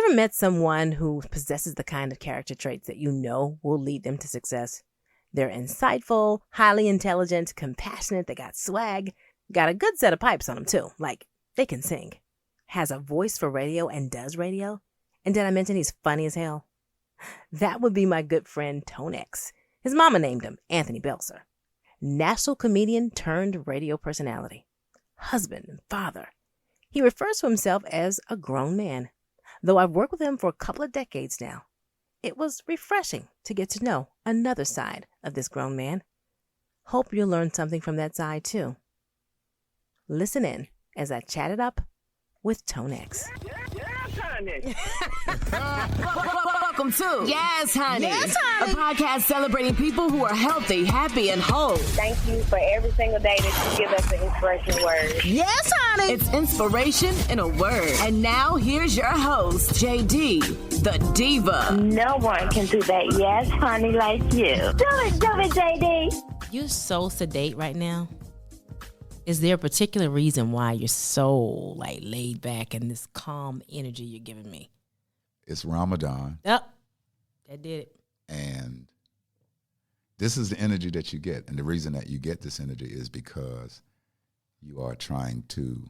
ever met someone who possesses the kind of character traits that you know will lead them to success? They're insightful, highly intelligent, compassionate, they got swag, got a good set of pipes on them too. Like, they can sing, has a voice for radio and does radio. And did I mention he's funny as hell? That would be my good friend Tone X. His mama named him Anthony Belser. National comedian turned radio personality. Husband and father. He refers to himself as a grown man. Though I've worked with him for a couple of decades now, it was refreshing to get to know another side of this grown man. Hope you'll learn something from that side too. Listen in as I chat it up with Tone X. Welcome to Yes, Honey. Yes, honey. A podcast celebrating people who are healthy, happy, and whole. Thank you for every single day that you give us an inspiration word. Yes, honey. It's inspiration in a word. And now here's your host, JD, the diva. No one can do that yes, honey, like you. Do it, JD. You're so sedate right now. Is there a particular reason why you're so laid back and this calm energy you're giving me? It's Ramadan. Yep, that did it. And this is the energy that you get. And the reason that you get this energy is because you are trying to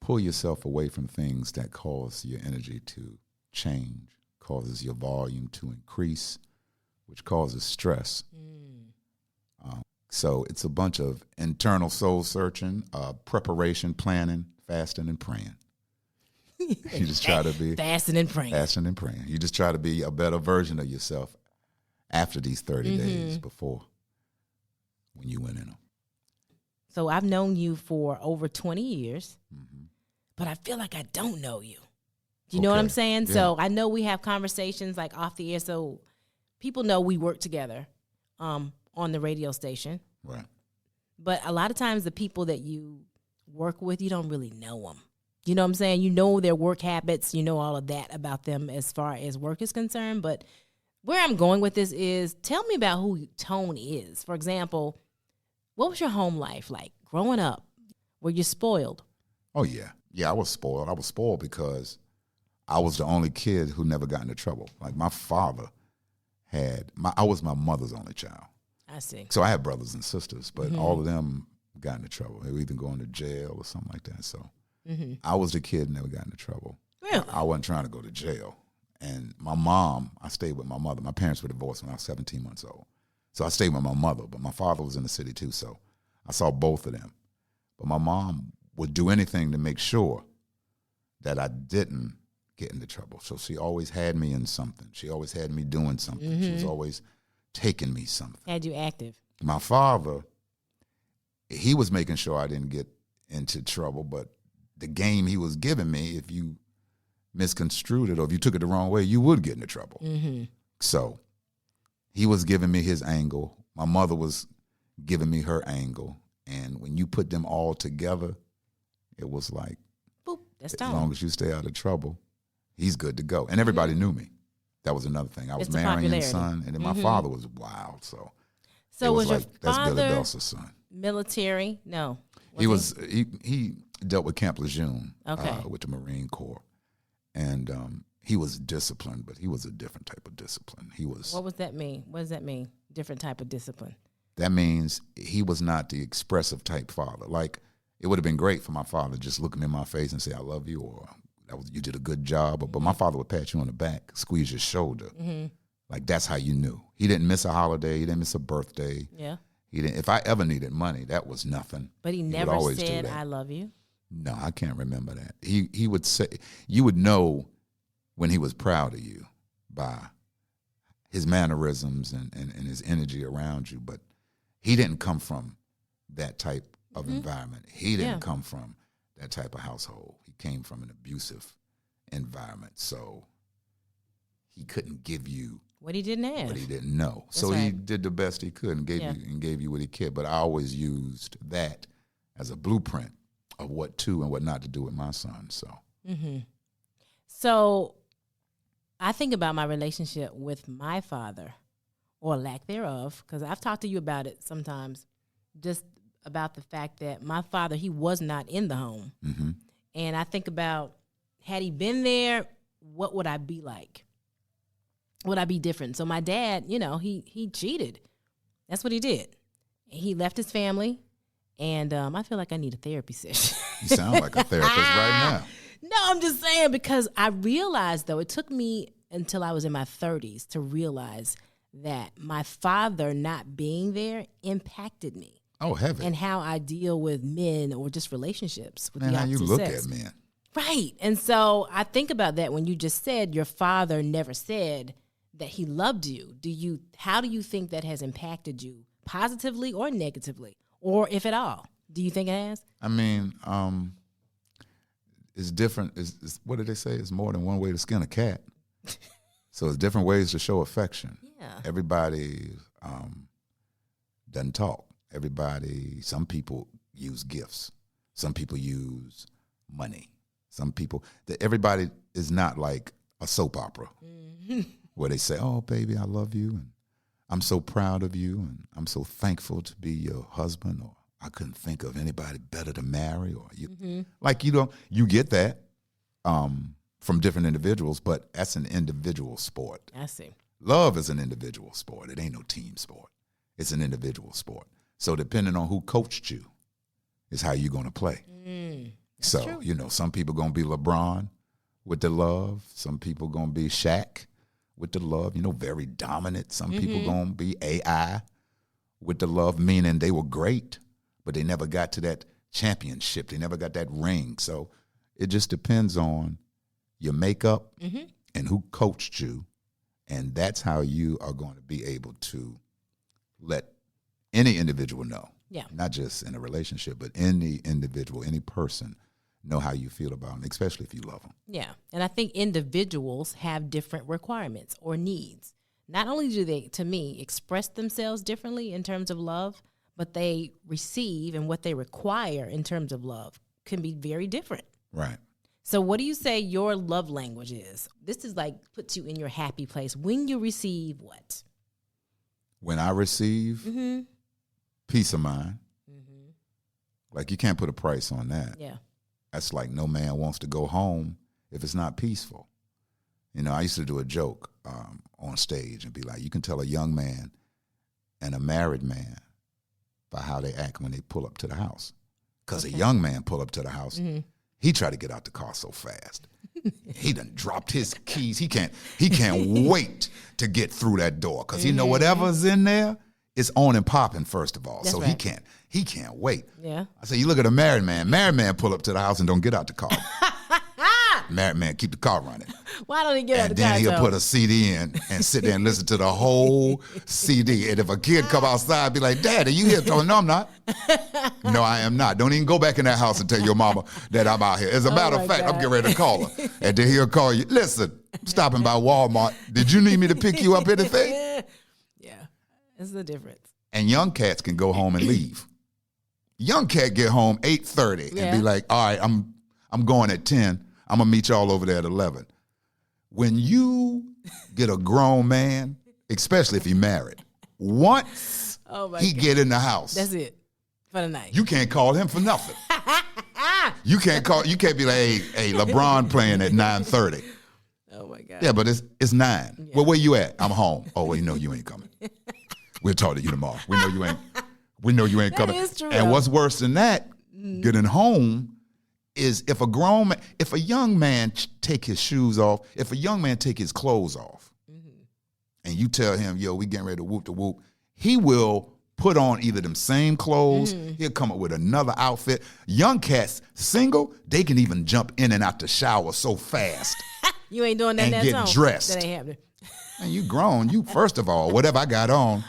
pull yourself away from things that cause your energy to change, causes your volume to increase, which causes stress. So it's a bunch of internal soul searching, preparation, planning, fasting, and praying. You just try to be fasting and praying. Fasting and praying. You just try to be a better version of yourself after these 30 days before when you went in them. So I've known you for over 20 years, but I feel like I don't know you. Do you know what I'm saying? Yeah. So I know we have conversations like off the air, so people know we work together on the radio station. Right. But a lot of times the people that you work with, you don't really know them. You know what I'm saying? You know their work habits. You know all of that about them as far as work is concerned. But where I'm going with this is, tell me about who Tone is. For example, what was your home life like growing up? Were you spoiled? Oh, yeah. Yeah, I was spoiled. I was spoiled because I was the only kid who never got into trouble. Like, my father I was my mother's only child. I see. So I had brothers and sisters, but all of them got into trouble. They were either going to jail or something like that. So I was the kid who never got into trouble. Really? I wasn't trying to go to jail. And my mom, I stayed with my mother. My parents were divorced when I was 17 months old. So I stayed with my mother, but my father was in the city too, so I saw both of them. But my mom would do anything to make sure that I didn't get into trouble. So she always had me in something. She always had me doing something. She was always taking me something. Had you active? My father, he was making sure I didn't get into trouble, but the game he was giving me, if you misconstrued it or if you took it the wrong way, you would get into trouble. So he was giving me his angle. My mother was giving me her angle. And when you put them all together, it was like, Boop, that's as Tone. long as you stay out of trouble, he's good to go. And everybody knew me. That was another thing. I was It's the marrying popularity. son, and then my father was wild. So So it was your like, that's Billy father Belser's son. military? No. He dealt with Camp Lejeune Okay. with the Marine Corps. And he was disciplined, but he was a different type of discipline. He was. What does that mean? What does that mean? Different type of discipline. That means he was not the expressive type father. Like, it would have been great for my father to just look me in my face and say, I love you, or you did a good job. But my father would pat you on the back, squeeze your shoulder. Like, that's how you knew. He didn't miss a holiday. He didn't miss a birthday. Yeah. He didn't. If I ever needed money, that was nothing. But he would never always do said, that. I love you. No, I can't remember that. He would say, you would know when he was proud of you by his mannerisms and his energy around you. But he didn't come from that type of environment. He didn't come from that type of household. He came from an abusive environment. So he couldn't give you What he didn't have. what he didn't know. That's So he right. did the best he could and gave you what he could. But I always used that as a blueprint of what to and what not to do with my son. So So I think about my relationship with my father, or lack thereof, because I've talked to you about it sometimes, just about the fact that my father, he was not in the home. And I think about had he been there, what would I be like? Would I be different? So my dad, he cheated. That's what he did. He left his family, and I feel like I need a therapy session. You sound like a therapist right now. No, I'm just saying, because I realized, though, it took me until I was in my 30s to realize that my father not being there impacted me. Oh, heavy. And how I deal with men or just relationships with Man, the how opposite you look sex. at men. Right. And so I think about that when you just said your father never said that he loved you. How do you think that has impacted you, positively or negatively, or if at all? Do you think it has? I mean, it's different. It's what did they say? It's more than one way to skin a cat. So it's different ways to show affection. Yeah. Everybody doesn't talk. Some people use gifts. Some people use money. Everybody is not like a soap opera where they say, oh, baby, I love you, and I'm so proud of you, and I'm so thankful to be your husband, or I couldn't think of anybody better to marry, or you. Like, you get that from different individuals, but that's an individual sport. I see. Love is an individual sport. It ain't no team sport. It's an individual sport. So depending on who coached you is how you're going to play. So, true. Some people going to be LeBron with the love. Some people going to be Shaq with the love, very dominant. Some people going to be AI with the love, meaning they were great, but they never got to that championship. They never got that ring. So it just depends on your makeup and who coached you. And that's how you are going to be able to let any individual know. Yeah. Not just in a relationship, but any individual, any person know how you feel about them, especially if you love them. Yeah. And I think individuals have different requirements or needs. Not only do they, to me, express themselves differently in terms of love, but they receive and what they require in terms of love can be very different. Right. So what do you say your love language is? This is like puts you in your happy place. When you receive what? When I receive peace of mind, like you can't put a price on that. Yeah. That's like no man wants to go home if it's not peaceful. I used to do a joke on stage and be like, you can tell a young man and a married man by how they act when they pull up to the house. Because a young man pull up to the house, he try to get out the car so fast. He done dropped his keys. He can't wait to get through that door because he know whatever's in there is on and popping, first of all. That's so right. he can't wait. Yeah. I say, you look at a married man. Married man pull up to the house and don't get out the car. Married man keep the car running. Why don't he get out the car? And then he'll put a CD in and sit there and listen to the whole CD. And if a kid come outside, be like, Dad, are you here? Oh, no, I'm not. No, I am not. Don't even go back in that house and tell your mama that I'm out here. As a matter of fact, I'm getting ready to call her. And then he'll call you. Listen, I'm stopping by Walmart. Did you need me to pick you up anything? Yeah, it's the difference. And young cats can go home and leave. Young cat get home 8:30 and be like, all right, I'm going at 10. I'm going to meet y'all over there at 11. When you get a grown man, especially if he's married, once he get in the house. That's it for the night. You can't call him for nothing. You can't be like, hey, LeBron playing at 9:30. Oh, my God. Yeah, but it's 9. Yeah. Well, where you at? I'm home. Oh, well, you ain't coming. We'll talk to you tomorrow. We know you ain't coming. That is true. And what's worse than that, getting home, is if a young man take his shoes off, if a young man take his clothes off, and you tell him, yo, we getting ready to whoop the whoop, he will put on either them same clothes, he'll come up with another outfit. Young cats, single, they can even jump in and out the shower so fast. You ain't doing that and get song. dressed. That ain't happening. And you grown. You, first of all, whatever I got on,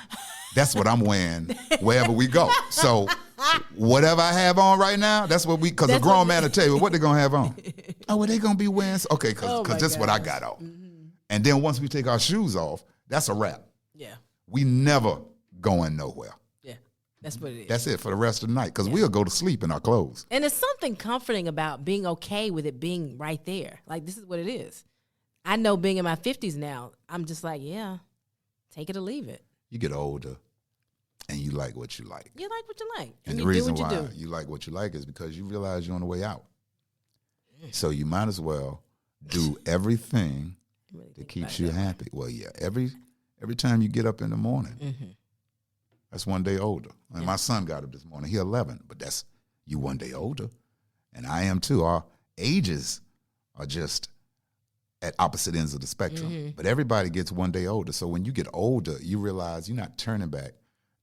that's what I'm wearing wherever we go. So whatever I have on right now, that's what because a grown man will tell you what they're going to have on. Oh, well, they going to be wearing, okay, because this is what I got on. And then once we take our shoes off, that's a wrap. Yeah. We never going nowhere. Yeah, that's what it is. That's it for the rest of the night because we'll go to sleep in our clothes. And there's something comforting about being okay with it being right there. Like, this is what it is. I know being in my 50s now, I'm just like, yeah, take it or leave it. You get older and you like what you like. You like what you like. And the reason why you like what you like is because you realize you're on the way out. So you might as well do everything Really that think keeps about you it that way. happy. Well, yeah, every time you get up in the morning, that's one day older. And my son got up this morning. He 11, but that's you one day older. And I am too. Our ages are just at opposite ends of the spectrum. But everybody gets one day older. So when you get older, you realize you're not turning back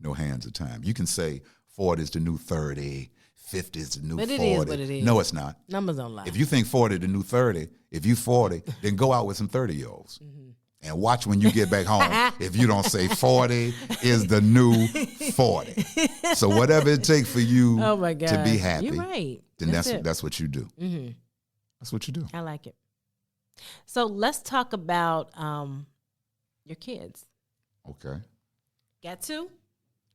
no hands of time. You can say 40 is the new 30, 50 is the new 40. But it is what it is. No, it's not. Numbers don't lie. If you think 40 the new 30, if you 40, then go out with some 30-year-olds. And watch when you get back home if you don't say 40 is the new 40. So whatever it takes for you Oh my God. to be happy, You're right. then it. that's what you do. That's what you do. I like it. So let's talk about your kids. Okay. Got two?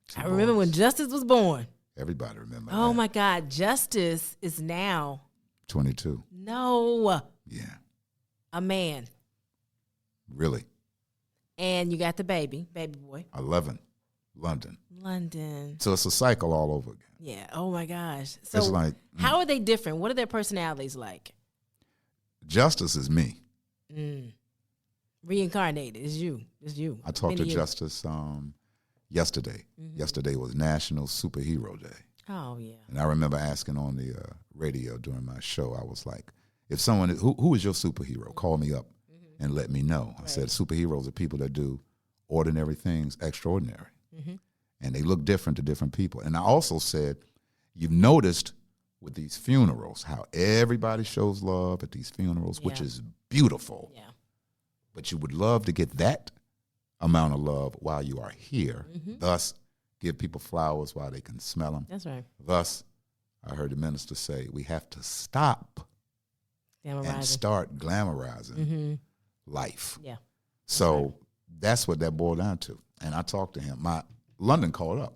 Two I remember boys. when Justice was born. Everybody remember Oh that. my God. Justice is now 22. Yeah. a man. Really. And you got the baby boy. 11. London. So it's a cycle all over again. Yeah. Oh my gosh. So It's like how are they different? What are their personalities like? Justice is me. Reincarnated. It's you. I talked to Many years. Justice yesterday. Yesterday was National Superhero Day. Oh yeah. And I remember asking on the radio during my show, I was like, if someone, who is your superhero? Call me up and let me know. I said, superheroes are people that do ordinary things extraordinary. And they look different to different people. And I also said, you've noticed with these funerals how everybody shows love at these funerals, which is beautiful. Yeah. But you would love to get that amount of love while you are here. Thus, give people flowers while they can smell them. That's right. Thus, I heard the minister say, we have to stop and Glamorizing. start glamorizing life. Yeah. So that's what that boiled down to. And I talked to him. London called up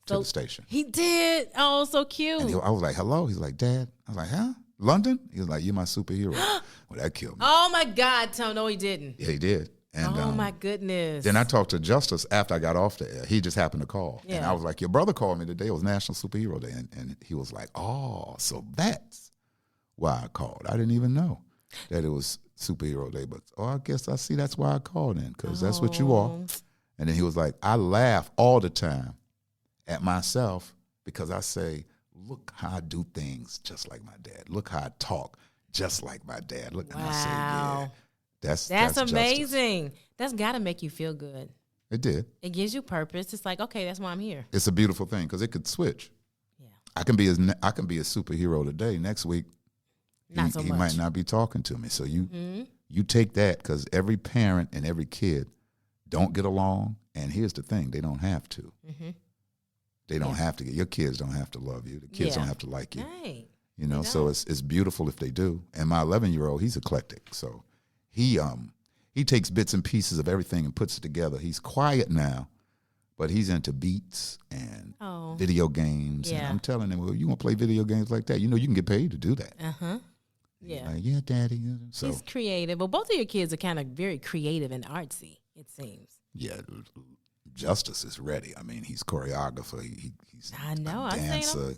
to the station. He did. Oh, so cute. And I was like, hello? He's like, Dad. I was like, huh? London? He was like, you're my superhero. Well, that killed me. Oh my God, Tone. No, he didn't. Yeah, he did. And Oh my goodness. then I talked to Justice after I got off the air. He just happened to call. And Yeah. I was like, your brother called me today. It was National Superhero Day. And he was like, oh, so that's why I called. I didn't even know that it was Superhero Day. But, I guess I see that's why I called in, because that's what you are. And then he was like, I laugh all the time at myself because I say, look how I do things just like my dad. Look how I talk just like my dad. Look, and I say, yeah, that's justice. amazing. That's got to make you feel good. It did. It gives you purpose. It's like, okay, that's why I'm here. It's a beautiful thing because it could switch. Yeah. I can be a superhero today. Next week, Not so he much. might not be talking to me. So you take that, because every parent and every kid don't get along. And here's the thing: they don't have to. They don't have to. Your kids don't have to love you. The kids don't have to like you. Right. You know, so it's beautiful if they do. And my 11-year-old, he's eclectic. So he takes bits and pieces of everything and puts it together. He's quiet now, but he's into beats and video games. Yeah. And I'm telling him, well, you want to play video games like that? You know, you can get paid to do that. Yeah. Like, yeah, Daddy. So He's creative. Well, both of your kids are kind of very creative and artsy, it seems. yeah, Justice is ready. I mean, he's choreographer. He's I know. a I seen him. dancer,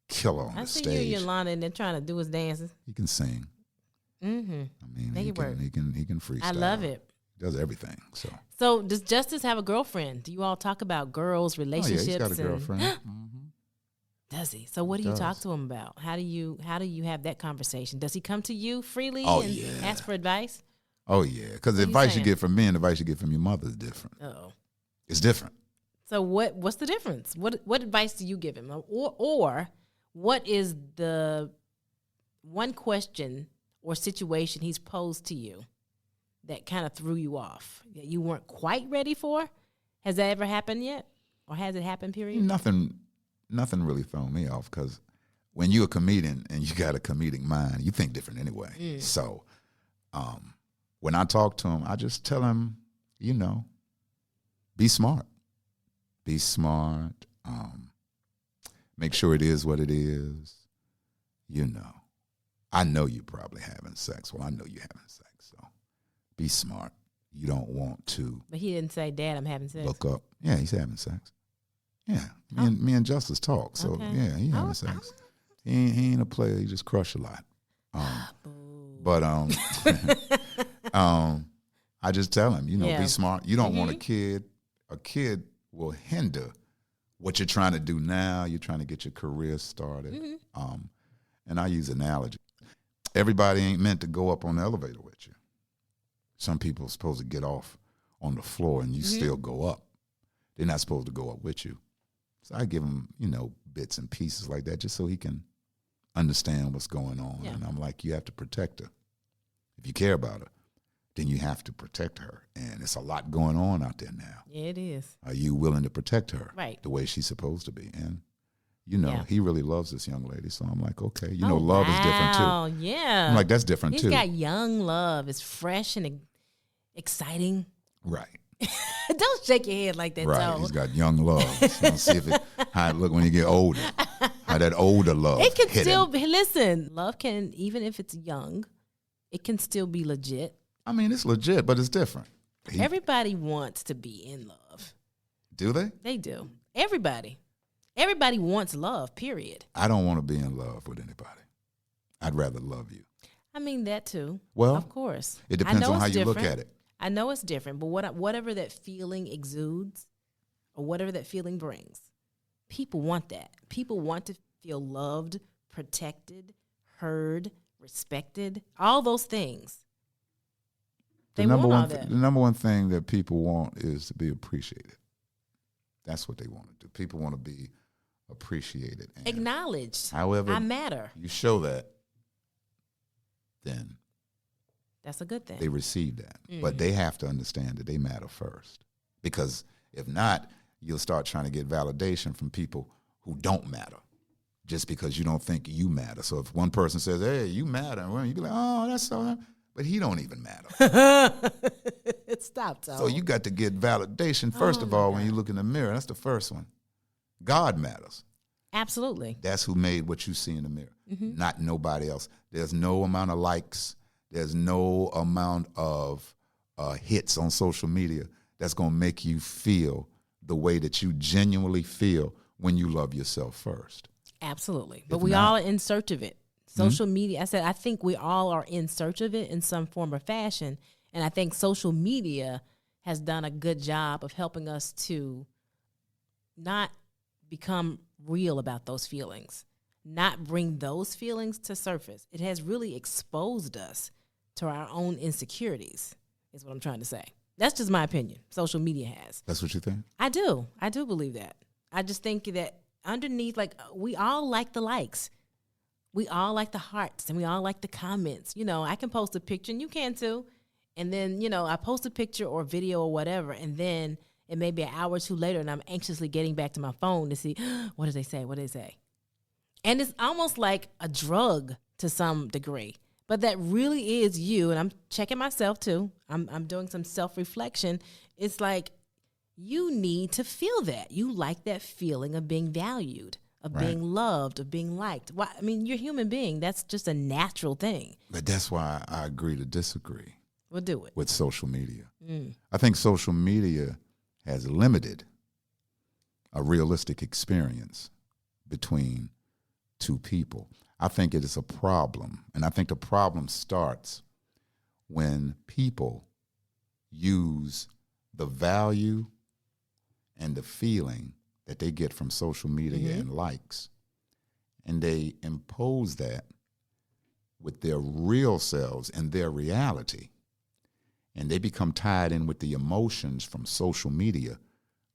killer on I the see stage. you and Yolanda and they're trying to do his dances. He can sing. Mm-hmm. I mean, Make he it work. can freestyle. I love it. He does everything. So. So does Justice have a girlfriend? Do you all talk about girls, Oh, yeah, relationships? he's got a and- girlfriend. Does he? So what do you does. talk to him about? How do you have that conversation? Does he come to you freely Oh, and yeah. ask for advice? Oh, yeah. Because the What are you advice you saying? get from me and the advice you get from your mother is different. Oh. It's different. So what's the difference? What advice do you give him? Or what is the one question or situation he's posed to you that kind of threw you off, that you weren't quite ready for? Has that ever happened yet? Or has it happened, period? Nothing really thrown me off, because when you're a comedian and you got a comedic mind, you think different anyway. So when I talk to him, I just tell him, be smart. Be smart. Make sure it is what it is. I know you're probably having sex. Well, I know you're having sex. So be smart. You don't want to But he didn't say, Dad, I'm having sex. look up. Yeah, he's having sex. Yeah, me and Justice talk. So Okay. yeah, he having sex. He ain't a player. He just crush a lot. But I just tell him, be smart. You don't want a kid. A kid will hinder what you're trying to do now. You're trying to get your career started. And I use analogy. Everybody ain't meant to go up on the elevator with you. Some people are supposed to get off on the floor and you still go up. They're not supposed to go up with you. So I give him, bits and pieces like that just so he can understand what's going on. Yeah. And I'm like, you have to protect her. If you care about her, then you have to protect her. And it's a lot going on out there now. Yeah, it is. Are you willing to protect her the way she's supposed to be? And, he really loves this young lady. So I'm like, okay, love is different too. Oh, yeah. I'm like, that's different too. He's got young love. It's fresh and exciting. Right. Don't shake your head like that, right. Toe. He's got young love. So see how it look when you get older. How that older love. It can still be. Listen, love can, even if it's young, it can still be legit. I mean, it's legit, but it's different. Everybody wants to be in love. Do they? They do. Everybody wants love. Period. I don't want to be in love with anybody. I'd rather love you. I mean that too. Well, of course, it depends on how you look at it. I know it's different, but whatever that feeling exudes or whatever that feeling brings, people want that. People want to feel loved, protected, heard, respected, all those things. The number one thing that people want is to be appreciated. That's what they want to do. People want to be appreciated. And acknowledged. However, I matter. You show that, then that's a good thing. They receive that. But they have to understand that they matter first. Because if not, you'll start trying to get validation from people who don't matter just because you don't think you matter. So if one person says, hey, you matter, well, you be like, oh, that's so, but he don't even matter. Stop, Tom. So you got to get validation, first of all, when you look in the mirror. That's the first one. God matters. Absolutely. That's who made what you see in the mirror, not nobody else. There's no amount of likes. There's no amount of hits on social media that's going to make you feel the way that you genuinely feel when you love yourself first. Absolutely. But we all are in search of it. Social media, I think we all are in search of it in some form or fashion. And I think social media has done a good job of helping us to not become real about those feelings, not bring those feelings to surface. It has really exposed us to our own insecurities, is what I'm trying to say. That's just my opinion. Social media has. That's what you think? I do believe that. I just think that underneath, like, we all like the likes. We all like the hearts, and we all like the comments. I can post a picture, and you can too. And then, I post a picture or video or whatever, and then it may be an hour or two later, and I'm anxiously getting back to my phone to see, what did they say? What did they say? And it's almost like a drug to some degree. But that really is you, and I'm checking myself too. I'm doing some self-reflection. It's like you need to feel that. You like that feeling of being valued, of being loved, of being liked. Well, I mean, you're a human being. That's just a natural thing. But that's why I agree to disagree. We'll do it. With social media. I think social media has limited a realistic experience between two people. I think it is a problem, and I think the problem starts when people use the value and the feeling that they get from social media and likes, and they impose that with their real selves and their reality, and they become tied in with the emotions from social media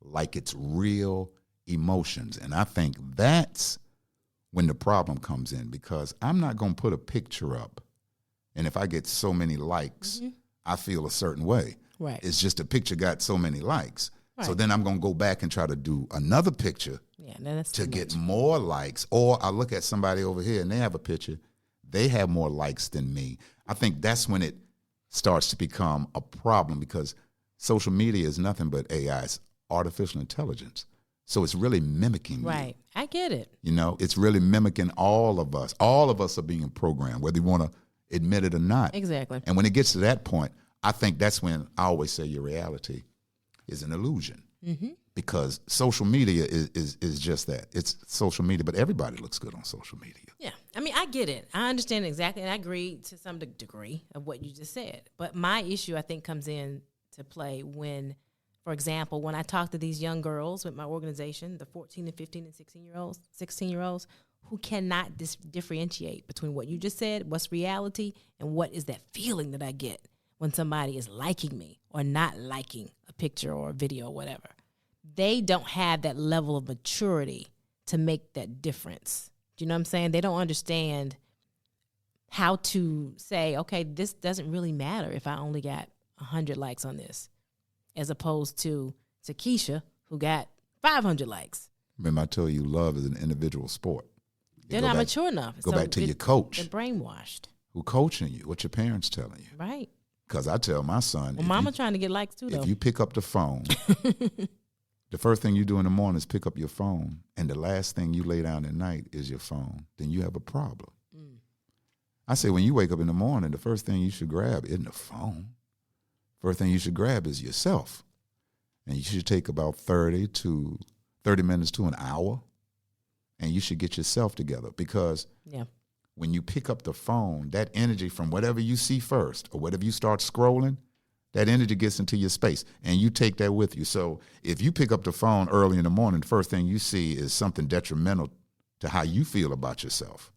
like it's real emotions. And I think that's when the problem comes in, because I'm not going to put a picture up, and if I get so many likes, I feel a certain way. Right. It's just a picture got so many likes. Right. So then I'm going to go back and try to do another picture to get more likes. Or I look at somebody over here and they have a picture. They have more likes than me. I think that's when it starts to become a problem, because social media is nothing but AI. It's artificial intelligence. So it's really mimicking you. Right. I get it. It's really mimicking all of us. All of us are being programmed, whether you want to admit it or not. Exactly. And when it gets to that point, I think that's when I always say your reality is an illusion. because social media is just that. It's social media, but everybody looks good on social media. Yeah. I mean, I get it. I understand exactly, and I agree to some degree of what you just said. But my issue, I think, comes in to play when, for example, when I talk to these young girls with my organization, the 14 and 15 and 16-year-olds, who cannot differentiate between what you just said, what's reality, and what is that feeling that I get when somebody is liking me or not liking a picture or a video or whatever. They don't have that level of maturity to make that difference. Do you know what I'm saying? They don't understand how to say, okay, this doesn't really matter if I only got 100 likes on this, as opposed to Keisha, who got 500 likes. Remember, I told you love is an individual sport. They're not mature enough. Go back to your coach. They're brainwashed. Who coaching you? What your parents telling you? Right. Because I tell my son. Well, mama trying to get likes too, though. If you pick up the phone, the first thing you do in the morning is pick up your phone, and the last thing you lay down at night is your phone, then you have a problem. I say when you wake up in the morning, the first thing you should grab isn't the phone. First thing you should grab is yourself. And you should take about 30 minutes to an hour, and you should get yourself together. Because when you pick up the phone, that energy from whatever you see first or whatever you start scrolling, that energy gets into your space, and you take that with you. So if you pick up the phone early in the morning, the first thing you see is something detrimental to how you feel about yourself.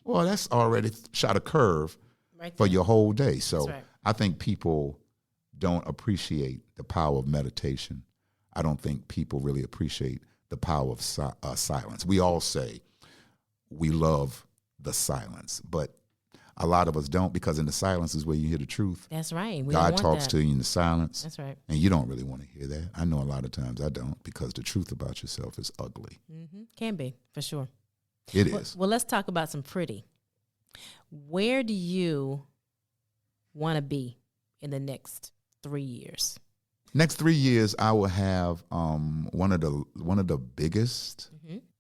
Well, that's already shot a curve for your whole day. So I think people don't appreciate the power of meditation. I don't think people really appreciate the power of silence. We all say we love the silence, but a lot of us don't, because in the silence is where you hear the truth. That's right. God talks to you in the silence. That's right. And you don't really want to hear that. I know a lot of times I don't, because the truth about yourself is ugly. Can be, for sure. It is. Well, let's talk about some pretty. Where do you want to be in the next 3 years? Next 3 years, I will have one of the biggest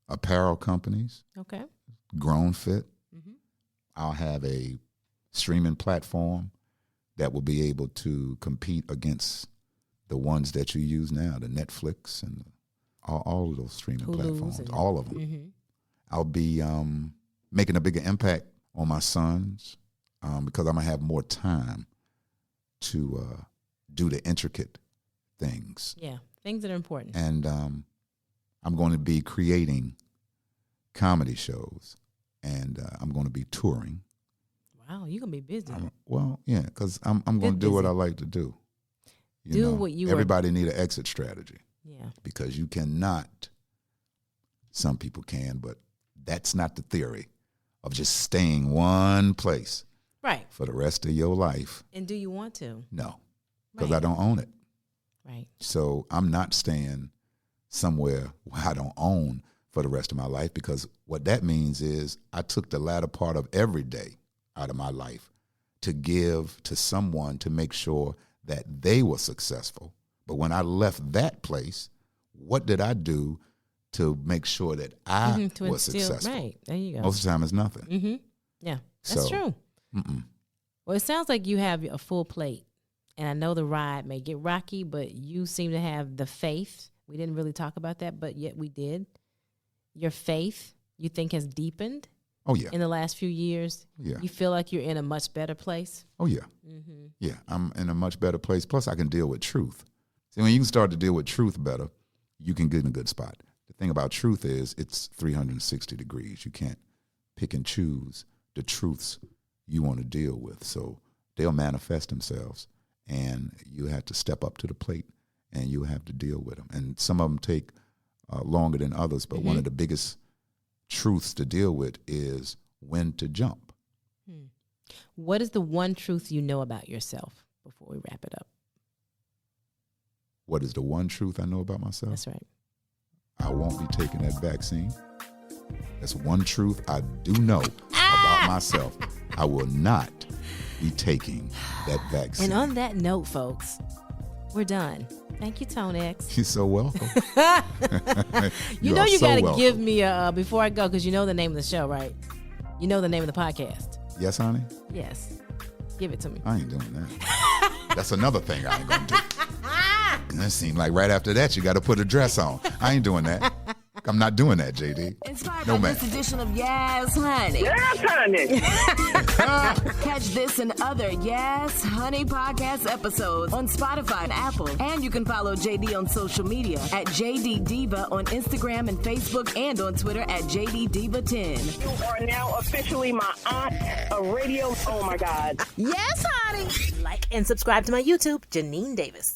apparel companies. Okay. Grown Fit. I'll have a streaming platform that will be able to compete against the ones that you use now, the Netflix and all of those streaming platforms, all of them. I'll be making a bigger impact on my sons because I'm going to have more time to do the intricate things. Yeah, things that are important. And I'm going to be creating comedy shows, and I'm going to be touring. Wow, you're going to be busy. Because I'm going to do what I like to do. Everybody need an exit strategy. Yeah. Because you cannot, some people can, but that's not the theory of just staying one place for the rest of your life. And do you want to? No, because I don't own it. Right. So I'm not staying somewhere where I don't own for the rest of my life, because what that means is I took the latter part of every day out of my life to give to someone to make sure that they were successful. But when I left that place, what did I do to make sure that I was successful? Right, there you go. Most of the time it's nothing. Yeah, that's true. Well, it sounds like you have a full plate. And I know the ride may get rocky, but you seem to have the faith. We didn't really talk about that, but yet we did. Your faith, you think, has deepened? Oh, yeah. In the last few years? Yeah. You feel like you're in a much better place? Oh, yeah. Yeah, I'm in a much better place. Plus, I can deal with truth. See, when you can start to deal with truth better, you can get in a good spot. The thing about truth is it's 360 degrees. You can't pick and choose the truths you want to deal with. So they'll manifest themselves, and you have to step up to the plate, and you have to deal with them. And some of them take longer than others, but one of the biggest truths to deal with is when to jump. What is the one truth you know about yourself before we wrap it up? What is the one truth I know about myself? That's right. I won't be taking that vaccine. That's one truth I do know about myself. I will not be taking that vaccine. And on that note, folks, we're done. Thank you, Tonex. You're so welcome. you know you got to give me a, before I go, because you know the name of the show, right? You know the name of the podcast. Yes, honey? Yes. Give it to me. I ain't doing that. That's another thing I ain't going to do. And it seemed like right after that, you got to put a dress on. I ain't doing that. I'm not doing that, JD. Inspired No, by man. this edition of Yes, Honey. Yes, honey. Catch this and other Yes, Honey podcast episodes on Spotify and Apple. And you can follow JD on social media at JD Diva on Instagram and Facebook and on Twitter at JD Diva10. You are now officially my aunt of radio. Oh, my God. Yes, honey. Like and subscribe to my YouTube, Janine Davis.